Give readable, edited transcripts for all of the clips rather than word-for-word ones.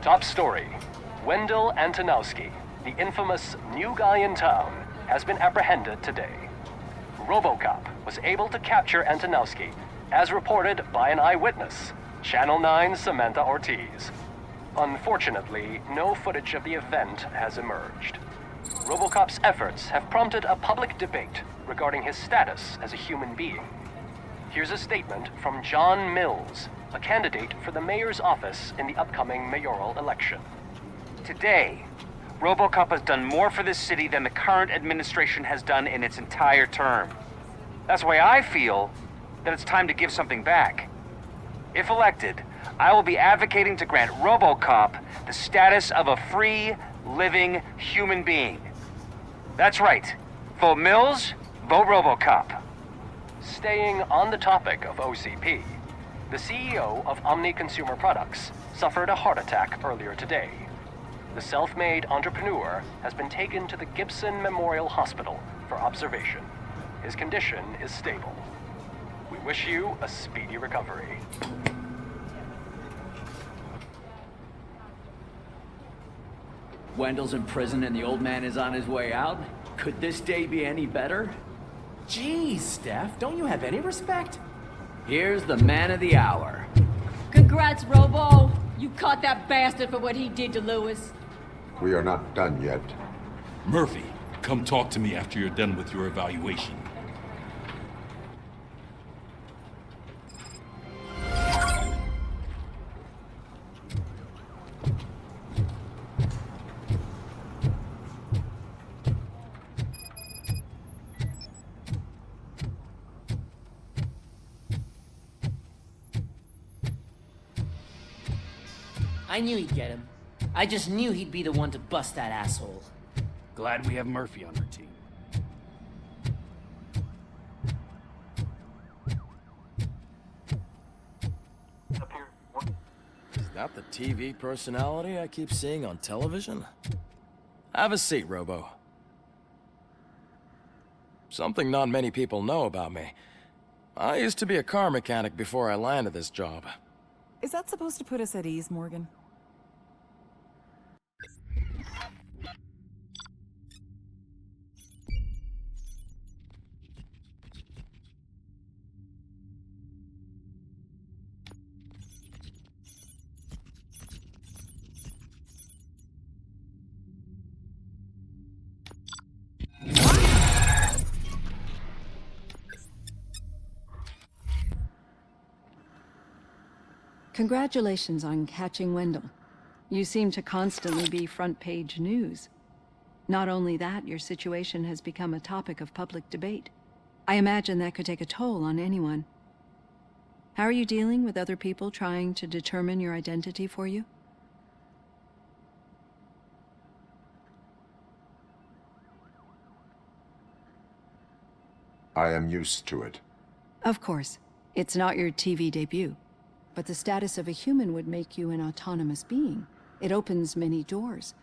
Top story. Wendell Antonowski, the infamous new guy in town, has been apprehended today. Robocop was able to capture Antonowski, as reported by an eyewitness, Channel 9's Samantha Ortiz. Unfortunately, no footage of the event has emerged. Robocop's efforts have prompted a public debate regarding his status as a human being. Here's a statement from John Mills, a candidate for the mayor's office in the upcoming mayoral election. Today, Robocop has done more for this city than the current administration has done in its entire term. That's why I feel that it's time to give something back. If elected, I will be advocating to grant Robocop the status of a free, living human being. That's right. Vote Mills, vote Robocop. Staying on the topic of OCP, the CEO of Omni Consumer Products suffered a heart attack earlier today. The self-made entrepreneur has been taken to the Gibson Memorial Hospital for observation. His condition is stable. We wish you a speedy recovery. Wendell's in prison and the old man is on his way out? Could this day be any better? Jeez, Steph, don't you have any respect? Here's the man of the hour. Congrats, Robo! You caught that bastard for what he did to Lewis. We are not done yet. Murphy, come talk to me after you're done with your evaluation. I knew he'd get him. I just knew he'd be the one to bust that asshole. Glad we have Murphy on our team. Is that the TV personality I keep seeing on television? Have a seat, Robo. Something not many people know about me. I used to be a car mechanic before I landed this job. Is that supposed to put us at ease, Morgan? Congratulations on catching Wendell. You seem to constantly be front-page news. Not only that, your situation has become a topic of public debate. I imagine that could take a toll on anyone. How are you dealing with other people trying to determine your identity for you? I am used to it. Of course. It's not your TV debut. But the status of a human would make you an autonomous being. It opens many doors.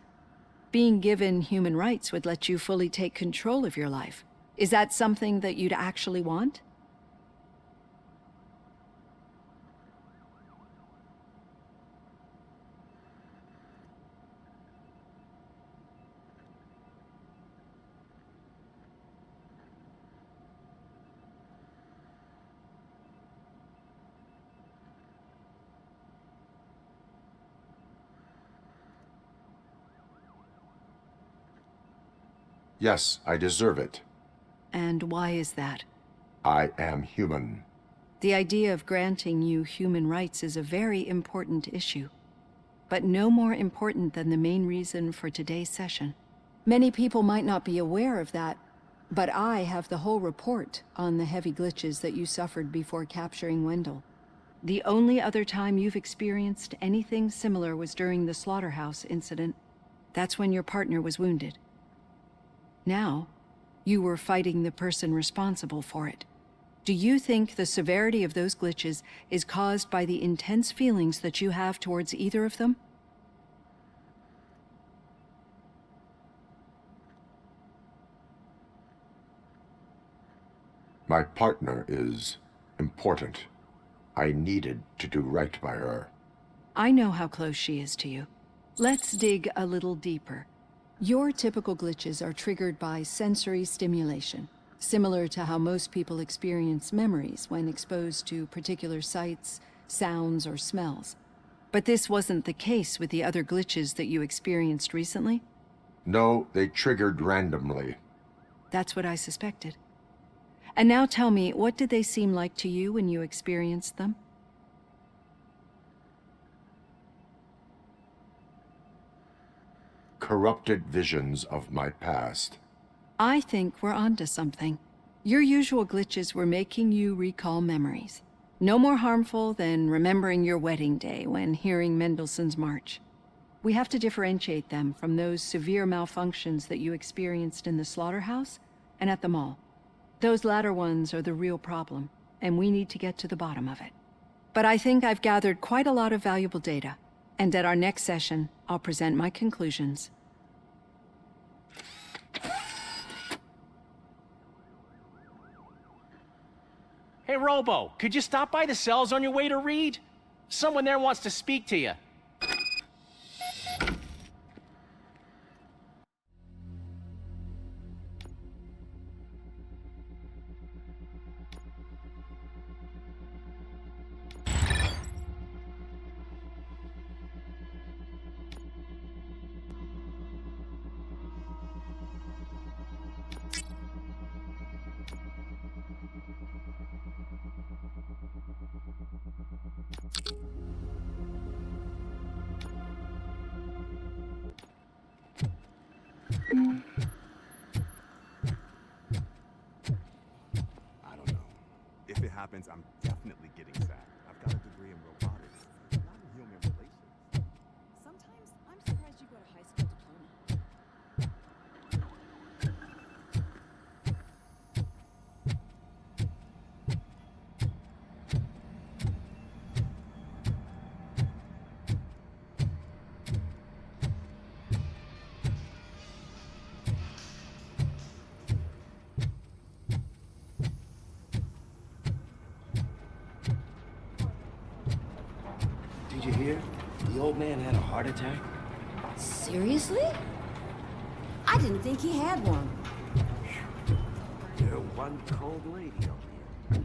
Being given human rights would let you fully take control of your life. Is that something that you'd actually want? Yes, I deserve it. And why is that? I am human. The idea of granting you human rights is a very important issue, but no more important than the main reason for today's session. Many people might not be aware of that, but I have the whole report on the heavy glitches that you suffered before capturing Wendell. The only other time you've experienced anything similar was during the slaughterhouse incident. That's when your partner was wounded. Now, you were fighting the person responsible for it. Do you think the severity of those glitches is caused by the intense feelings that you have towards either of them? My partner is important. I needed to do right by her. I know how close she is to you. Let's dig a little deeper. Your typical glitches are triggered by sensory stimulation, similar to how most people experience memories when exposed to particular sights, sounds, or smells. But this wasn't the case with the other glitches that you experienced recently? No, they triggered randomly. That's what I suspected. And now tell me, what did they seem like to you when you experienced them? Corrupted visions of my past. I think we're onto something. Your usual glitches were making you recall memories. No more harmful than remembering your wedding day when hearing Mendelssohn's March. We have to differentiate them from those severe malfunctions that you experienced in the slaughterhouse and at the mall. Those latter ones are the real problem, and we need to get to the bottom of it. But I think I've gathered quite a lot of valuable data, and at our next session, I'll present my conclusions. Hey, Robo, could you stop by the cells on your way to Reed? Someone there wants to speak to you. I don't know. If it happens, I'm definitely getting sad. I've got a degree in robotics, not in human relations. Sometimes I'm surprised you got a high school diploma. Did you hear? The old man had a heart attack. Seriously? I didn't think he had one. You're one cold lady over here.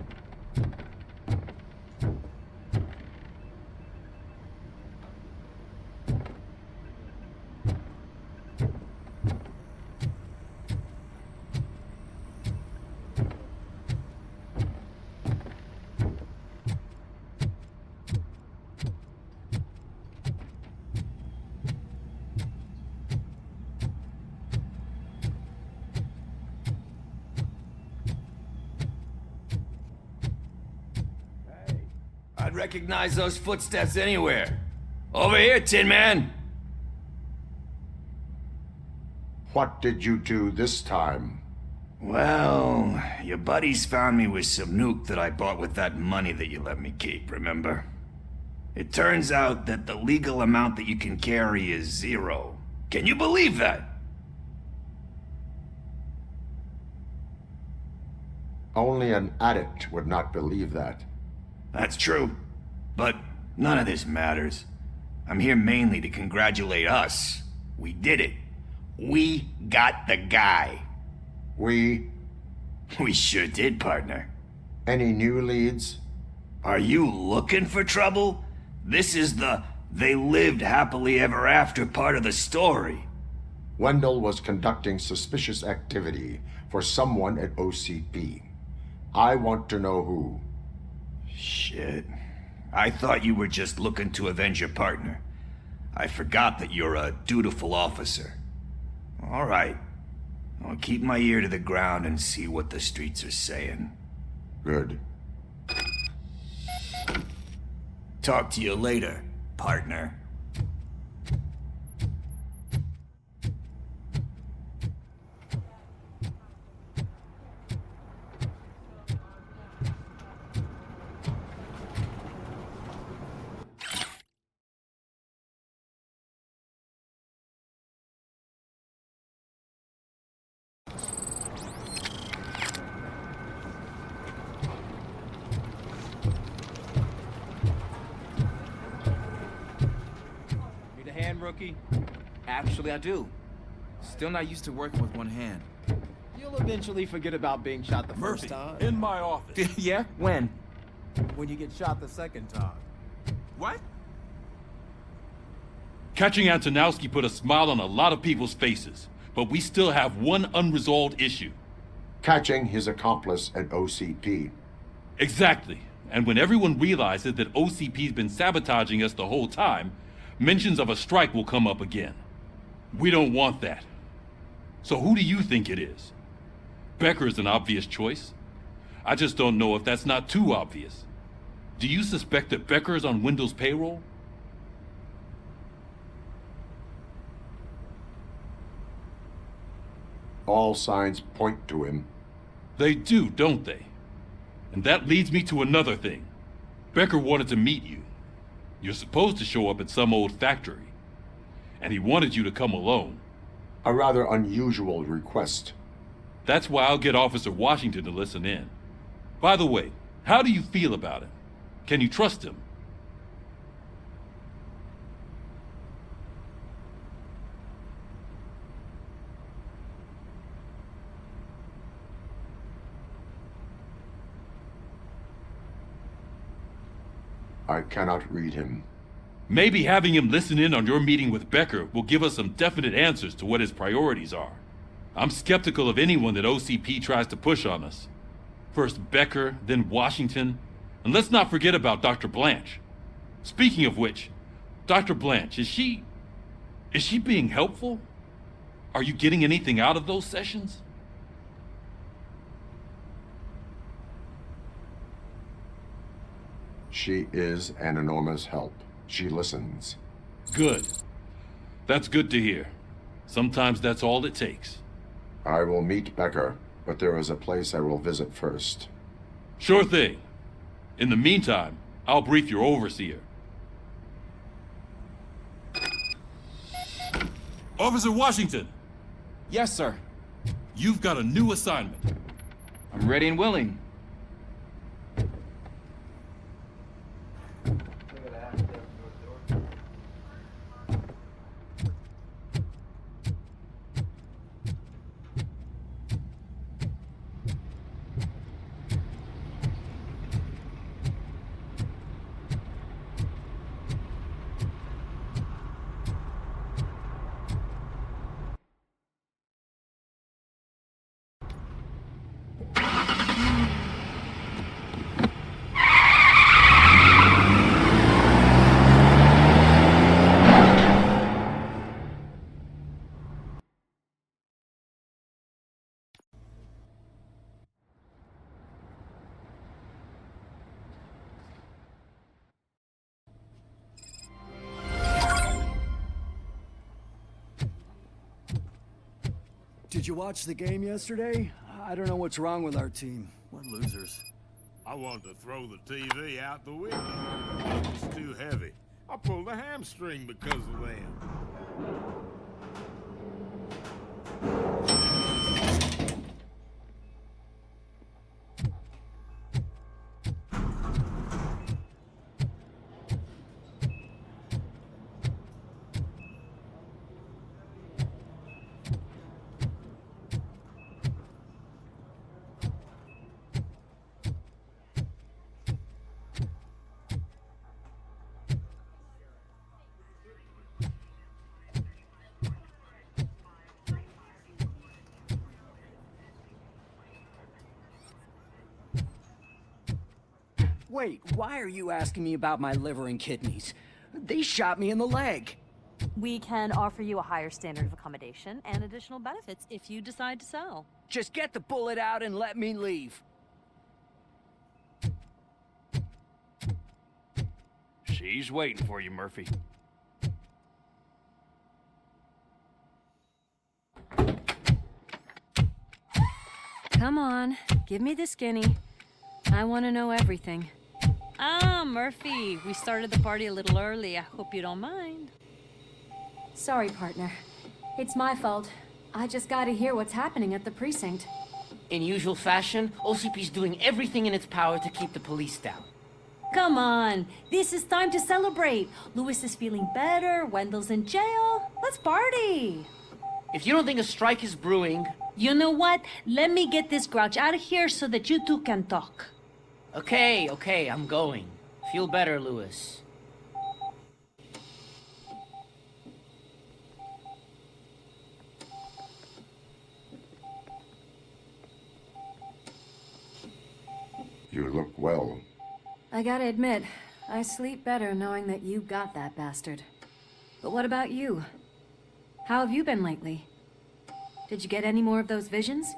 I'd recognize those footsteps anywhere. Over here, Tin Man! What did you do this time? Well, your buddies found me with some nuke that I bought with that money that you let me keep, remember? It turns out that the legal amount that you can carry is 0. Can you believe that? Only an addict would not believe that. That's true. But none of this matters. I'm here mainly to congratulate us. We did it. We got the guy. We sure did, partner. Any new leads? Are you looking for trouble? This is the they lived happily ever after part of the story. Wendell was conducting suspicious activity for someone at OCP. I want to know who. Shit. I thought you were just looking to avenge your partner. I forgot that you're a dutiful officer. All right. I'll keep my ear to the ground and see what the streets are saying. Good. Talk to you later, partner. rookie? Actually, I do. Still not used to working with one hand. You'll eventually forget about being shot the Murphy, first time. in my office. Yeah? When? When you get shot the second time. What? Catching Antonowski put a smile on a lot of people's faces, but we still have one unresolved issue. Catching his accomplice at OCP. Exactly. And when everyone realizes that OCP's been sabotaging us the whole time, mentions of a strike will come up again. We don't want that. So who do you think it is? Becker is an obvious choice. I just don't know if that's not too obvious. Do you suspect that Becker is on Windows payroll? All signs point to him. They do, don't they? And that leads me to another thing. Becker wanted to meet you. You're supposed to show up at some old factory. And he wanted you to come alone. A rather unusual request. That's why I'll get Officer Washington to listen in. By the way, how do you feel about him? Can you trust him? I cannot read him. Maybe having him listen in on your meeting with Becker will give us some definite answers to what his priorities are. I'm skeptical of anyone that OCP tries to push on us. First Becker, then Washington, and let's not forget about Dr. Blanche. Speaking of which, Dr. Blanche, is she being helpful? Are you getting anything out of those sessions? She is an enormous help. She listens. Good. That's good to hear. Sometimes that's all it takes. I will meet Becker, but there is a place I will visit first. Sure thing. In the meantime, I'll brief your overseer. Officer Washington! Yes, sir. You've got a new assignment. I'm ready and willing. Did you watch the game yesterday? I don't know what's wrong with our team. We're losers. I wanted to throw the TV out the window. It's too heavy. I pulled a hamstring because of them. Wait, why are you asking me about my liver and kidneys? They shot me in the leg. We can offer you a higher standard of accommodation and additional benefits if you decide to sell. Just get the bullet out and let me leave. She's waiting for you, Murphy. Come on, give me the skinny. I want to know everything. Ah, Murphy, we started the party a little early. I hope you don't mind. Sorry, partner. It's my fault. I just gotta hear what's happening at the precinct. In usual fashion, OCP's doing everything in its power to keep the police down. Come on, this is time to celebrate. Louis is feeling better, Wendell's in jail. Let's party. If you don't think a strike is brewing... You know what? Let me get this grouch out of here so that you two can talk. Okay, I'm going. Feel better, Louis. You look well. I gotta admit, I sleep better knowing that you got that bastard. But what about you? How have you been lately? Did you get any more of those visions?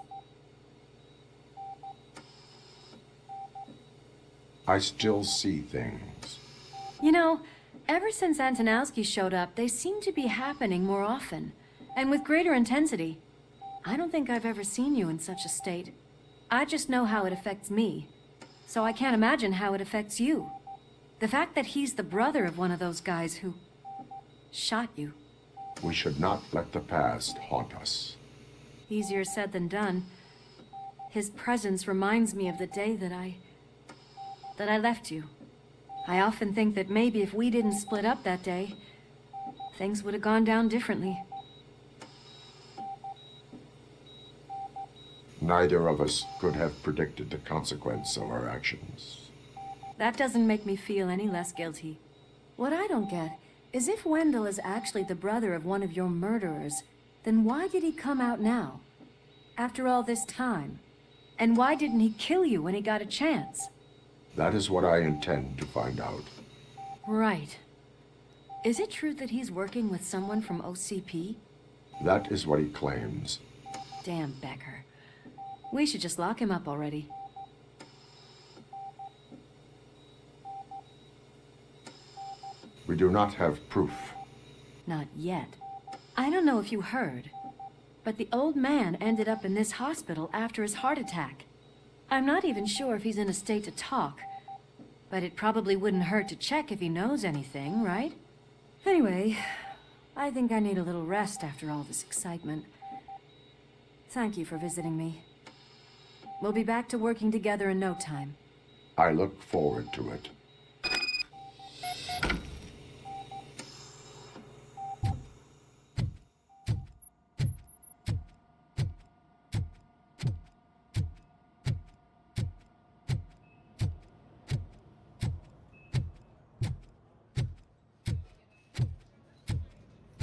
I still see things. You know, ever since Antonowski showed up, they seem to be happening more often, and with greater intensity. I don't think I've ever seen you in such a state. I just know how it affects me, so I can't imagine how it affects you. The fact that he's the brother of one of those guys who shot you. We should not let the past haunt us. Easier said than done. His presence reminds me of the day that I left you. I often think that maybe if we didn't split up that day, things would have gone down differently. Neither of us could have predicted the consequence of our actions. That doesn't make me feel any less guilty. What I don't get is if Wendell is actually the brother of one of your murderers, then why did he come out now? After all this time? And why didn't he kill you when he got a chance? That is what I intend to find out. Right. Is it true that he's working with someone from OCP? That is what he claims. Damn Becker. We should just lock him up already. We do not have proof. Not yet. I don't know if you heard, but the old man ended up in this hospital after his heart attack. I'm not even sure if he's in a state to talk, but it probably wouldn't hurt to check if he knows anything, right? Anyway, I think I need a little rest after all this excitement. Thank you for visiting me. We'll be back to working together in no time. I look forward to it.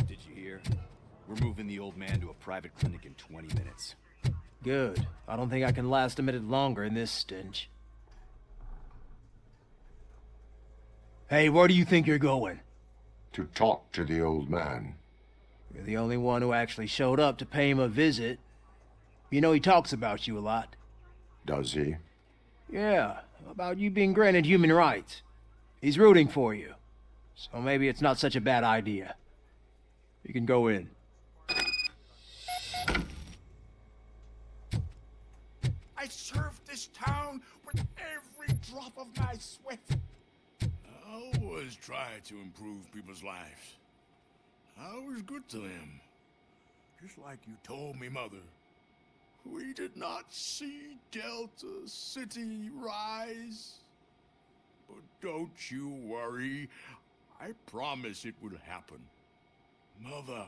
Did you hear? We're moving the old man to a private clinic in 20 minutes. Good. I don't think I can last a minute longer in this stench. Hey, where do you think you're going? To talk to the old man. You're the only one who actually showed up to pay him a visit. You know he talks about you a lot. Does he? Yeah, about you being granted human rights. He's rooting for you. So maybe it's not such a bad idea. You can go in. I served this town with every drop of my sweat. I always try to improve people's lives. I was good to them. Just like you told me, Mother. We did not see Delta City rise. But don't you worry. I promise it will happen. Mother,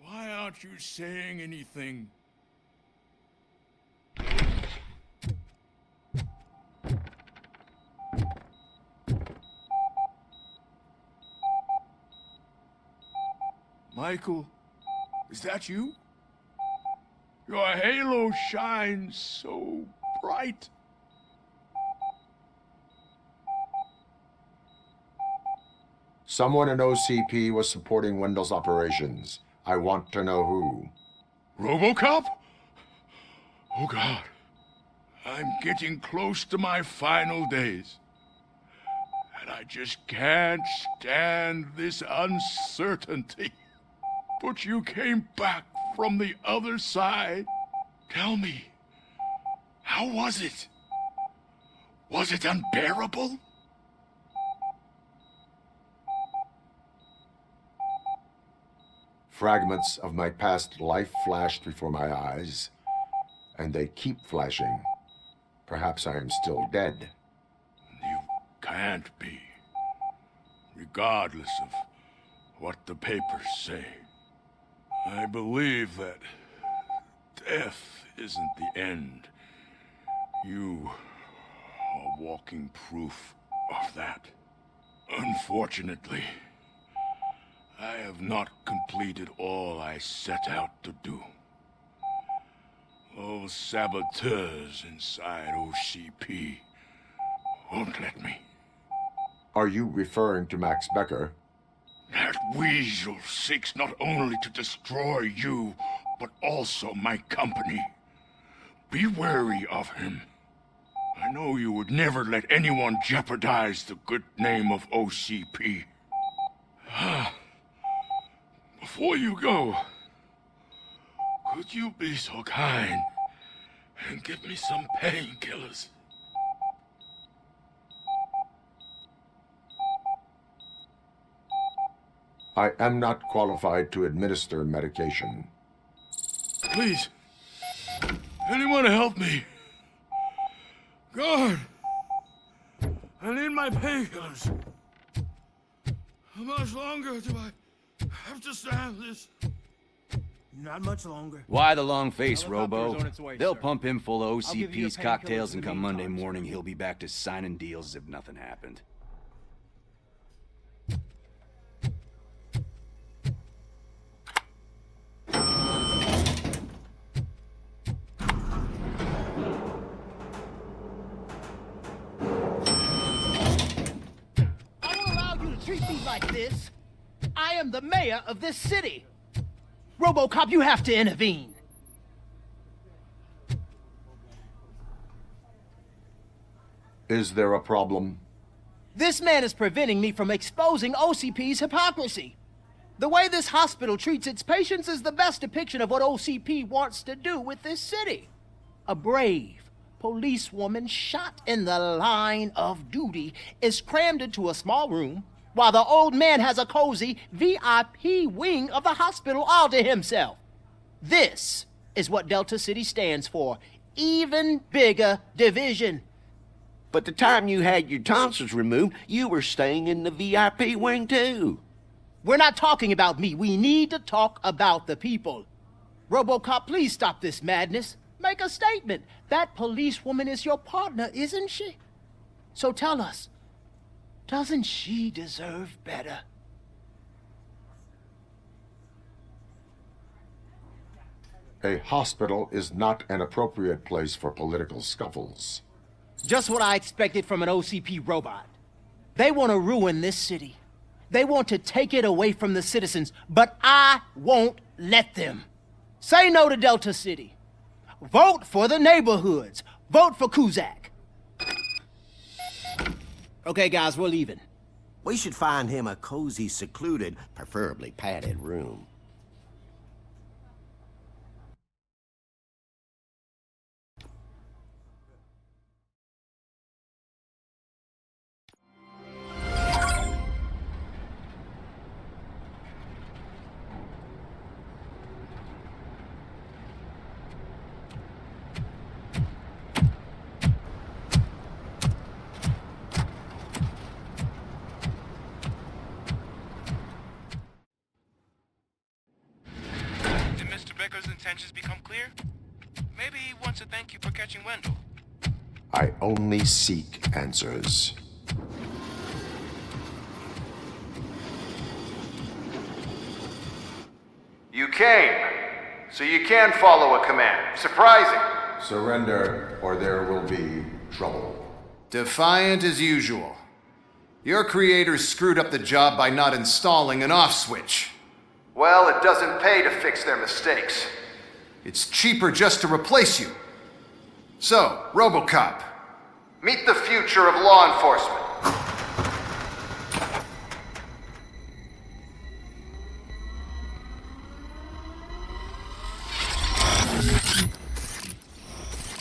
why aren't you saying anything? Michael, is that you? Your halo shines so bright. Someone in OCP was supporting Wendell's operations. I want to know who. Robocop? Oh God. I'm getting close to my final days. And I just can't stand this uncertainty. But you came back from the other side. Tell me, how was it? Was it unbearable? Fragments of my past life flashed before my eyes, and they keep flashing. Perhaps I am still dead. can't be. Regardless of what the papers say. I believe that death isn't the end. You are walking proof of that. Unfortunately, I have not completed all I set out to do. Those saboteurs inside OCP won't let me. Are you referring to Max Becker? That weasel seeks not only to destroy you, but also my company. Be wary of him. I know you would never let anyone jeopardize the good name of OCP. Before you go, could you be so kind and give me some painkillers? I am not qualified to administer medication. Please, anyone help me? God, I need my painkillers. How much longer do I have to stand this? Not much longer. Why the long face, Helicopter's Robo? on its way, They'll sir. pump him full of I'll give you OCP's a painkiller cocktails, in and the come Monday meantime, morning he'll be back to signing deals as if nothing happened. I don't allow you to treat me like this. I am the mayor of this city. Robocop, you have to intervene. Is there a problem? This man is preventing me from exposing OCP's hypocrisy. The way this hospital treats its patients is the best depiction of what OCP wants to do with this city. A brave policewoman shot in the line of duty is crammed into a small room, while the old man has a cozy VIP wing of the hospital all to himself. This is what Delta City stands for. Even bigger division. But the time you had your tonsils removed, you were staying in the VIP wing too. We're not talking about me. We need to talk about the people. Robocop, please stop this madness. Make a statement. That policewoman is your partner, isn't she? So tell us, doesn't she deserve better? A hospital is not an appropriate place for political scuffles. Just what I expected from an OCP robot. They want to ruin this city. They want to take it away from the citizens, but I won't let them. Say no to Delta City. Vote for the neighborhoods. Vote for Kuzak. Okay, guys, we're leaving. We should find him a cozy, secluded, preferably padded room. Becker's intentions become clear? Maybe he wants to thank you for catching Wendell. I only seek answers. You came, so you can follow a command. Surprising. Surrender, or there will be trouble. Defiant as usual. Your creators screwed up the job by not installing an off switch. Well, it doesn't pay to fix their mistakes. It's cheaper just to replace you. So, Robocop, meet the future of law enforcement.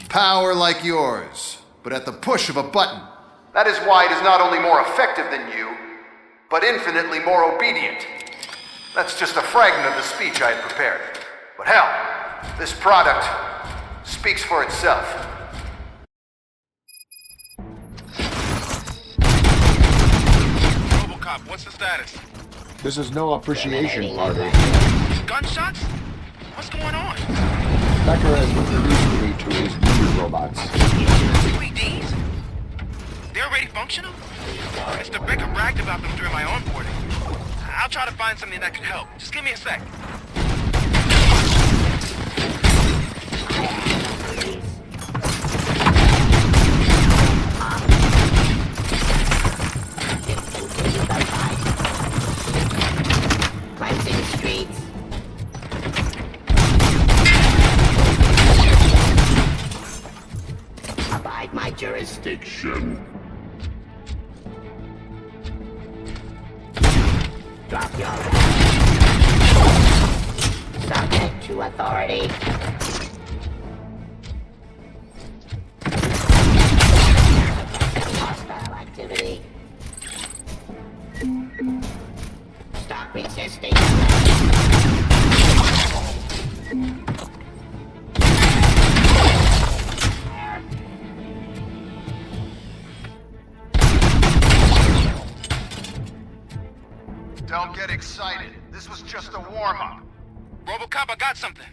Power like yours, but at the push of a button. That is why it is not only more effective than you, but infinitely more obedient. That's just a fragment of the speech I had prepared. But hell, this product speaks for itself. Robocop. What's the status? This is no appreciation party. Gunshots? What's going on? Becker has introduced me to his new robots. UEDs? They're already functional? Mr. Becker bragged about them during my onboarding. I'll try to find something that could help. Just give me a sec. Cleansing streets. Abide my jurisdiction. Drop your subject to authority. Hostile activity. Stop resisting. Don't get excited. This was just a warm-up. Robocop, I got something.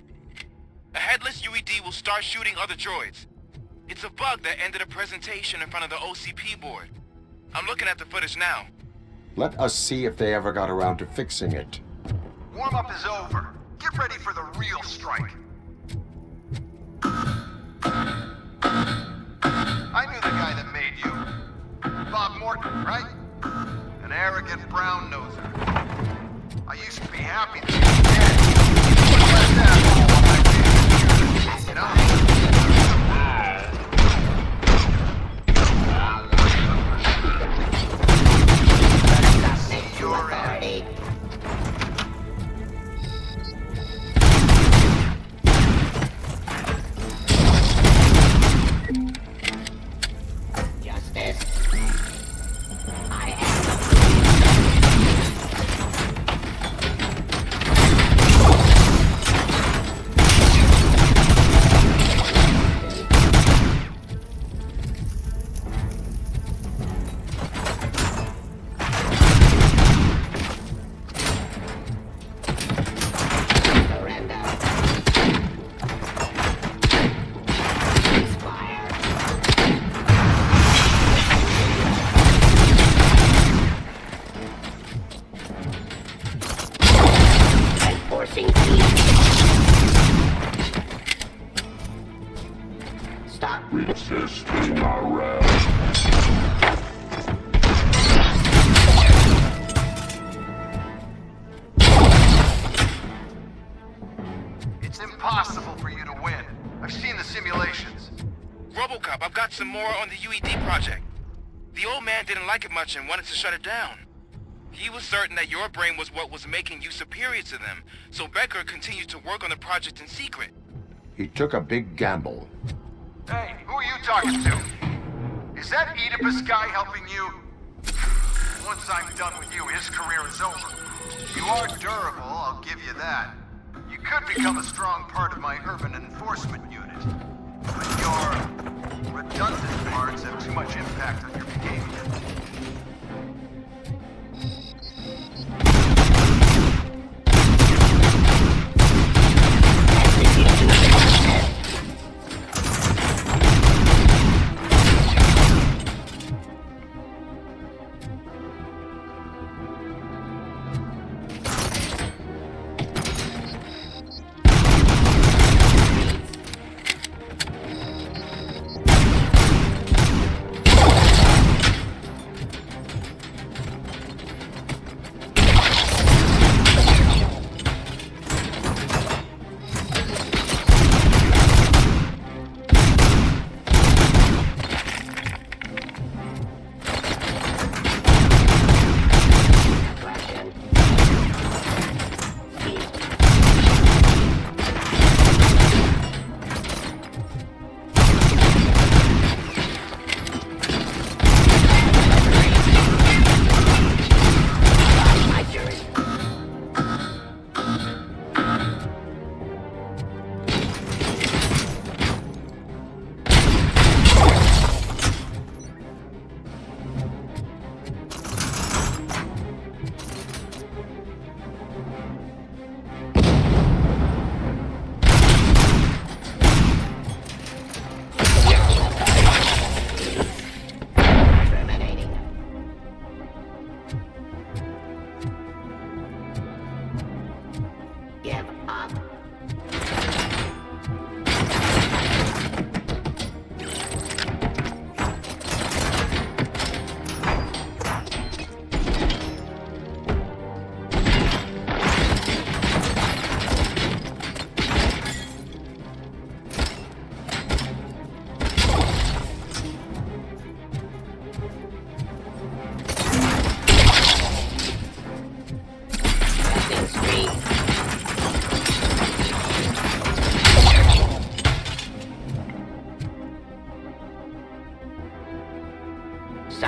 A headless UED will start shooting other droids. It's a bug that ended a presentation in front of the OCP board. I'm looking at the footage now. Let us see if they ever got around to fixing it. Warm-up is over. Get ready for the real strike. I knew the guy that made you. Bob Morton, right? An arrogant brown noser. I used to be happy that he was dead. But let that you know? You're in. Justice. Stop resisting arrest. It's impossible for you to win. I've seen the simulations. Robocop, I've got some more on the UED project. The old man didn't like it much and wanted to shut it down. He was certain that your brain was what was making you superior to them, so Becker continued to work on the project in secret. He took a big gamble. Hey, who are you talking to? Is that Oedipus guy helping you? Once I'm done with you, his career is over. You are durable, I'll give you that. You could become a strong part of my urban enforcement unit. But your redundant parts have too much impact on your behavior. Streets.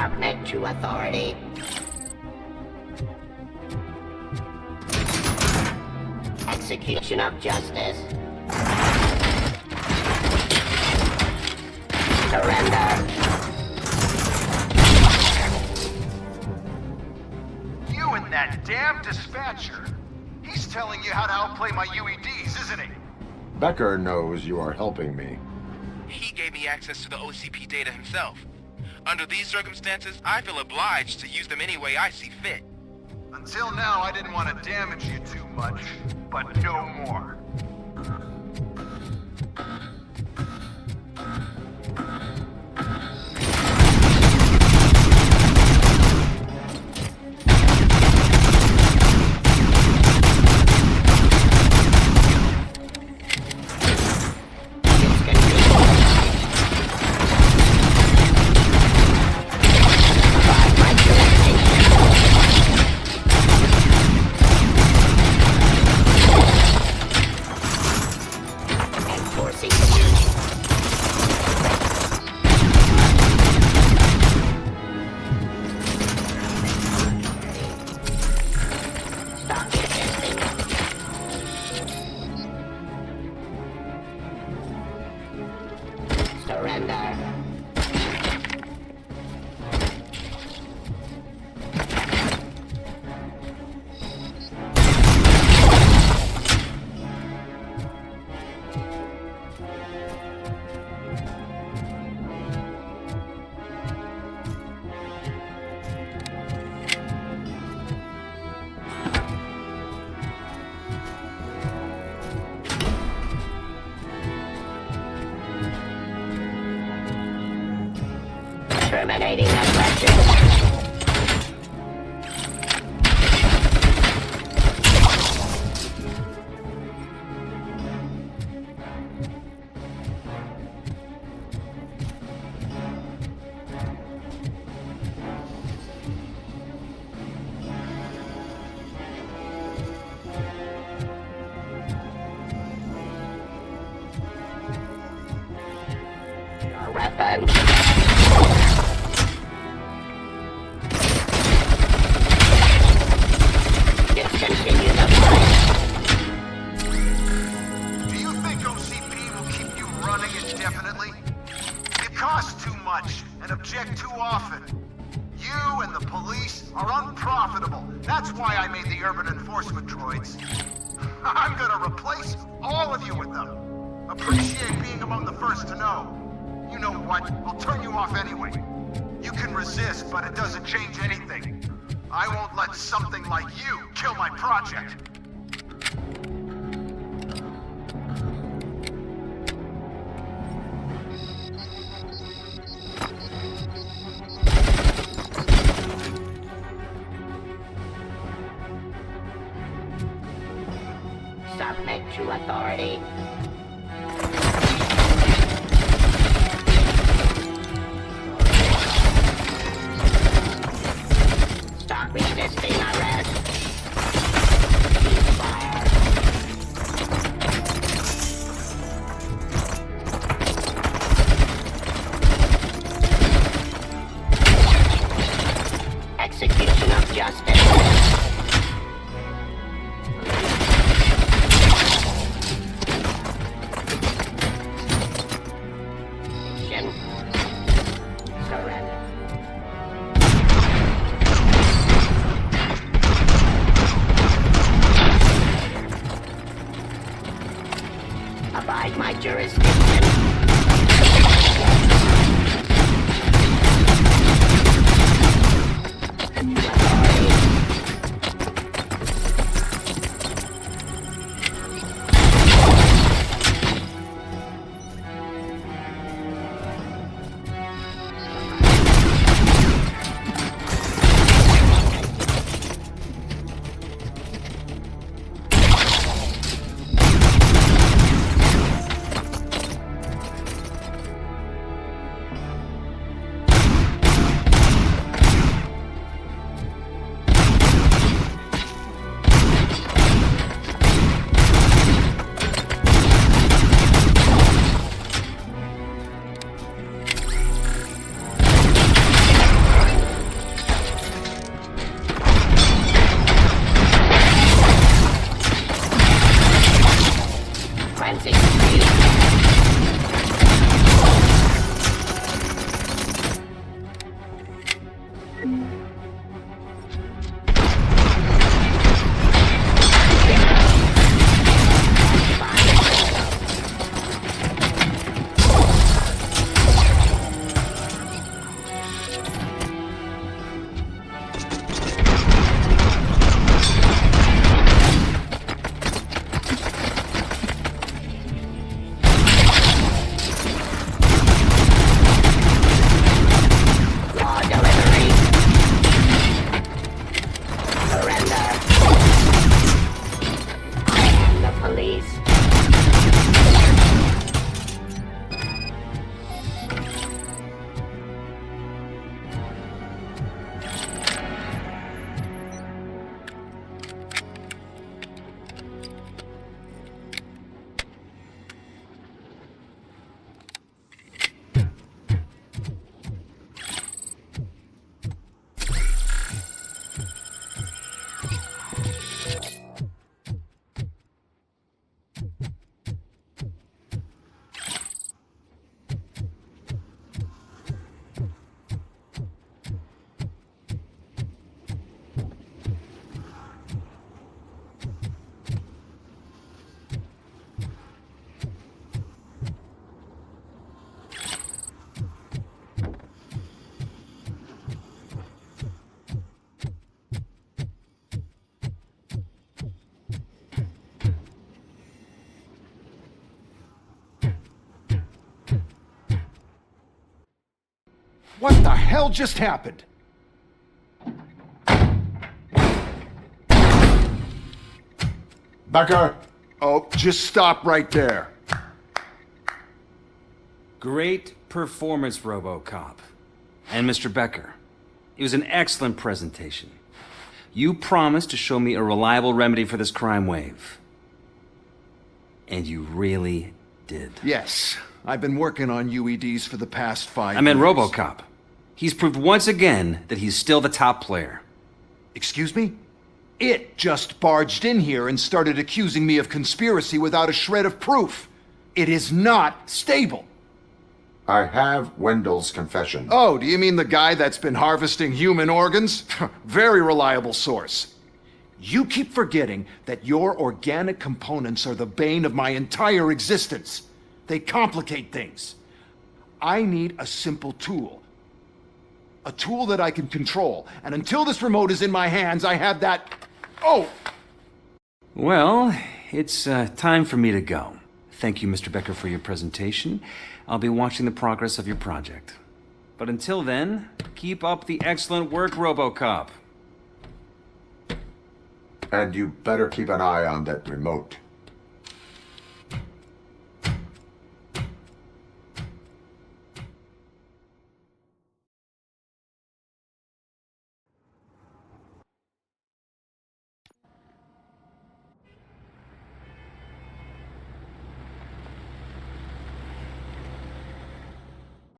Submit to authority. Execution of justice. Surrender. You and that damn dispatcher. He's telling you how to outplay my UEDs, isn't he? Becker knows you are helping me. He gave me access to the OCP data himself. Under these circumstances, I feel obliged to use them any way I see fit. Until now, I didn't want to damage you too much, but no more. Terminating aggression. Your weapon. Do you think OCP will keep you running indefinitely? You cost too much and object too often. You and the police are unprofitable. That's why I made the urban enforcement droids. I'm gonna replace all of you with them. Appreciate being among the first to know. You know what? I'll turn you off anyway. You can resist, but it doesn't change anything. I won't let something like you kill my project. Submit to authority. Stop resisting arrest. Ceasefire. Execution of justice. Surrender. Abide my jurisdiction. What the hell just happened? Becker! Oh, just stop right there. Great performance, Robocop. And Mr. Becker, it was an excellent presentation. You promised to show me a reliable remedy for this crime wave. And you really did. Yes, I've been working on UEDs for the past 5 years. I meant Robocop. He's proved once again that he's still the top player. Excuse me? It just barged in here and started accusing me of conspiracy without a shred of proof. It is not stable. I have Wendell's confession. Oh, do you mean the guy that's been harvesting human organs? Very reliable source. You keep forgetting that your organic components are the bane of my entire existence. They complicate things. I need a simple tool. A tool that I can control. And until this remote is in my hands, I have that... Oh! Well, it's time for me to go. Thank you, Mr. Becker, for your presentation. I'll be watching the progress of your project. But until then, keep up the excellent work, Robocop. And you better keep an eye on that remote.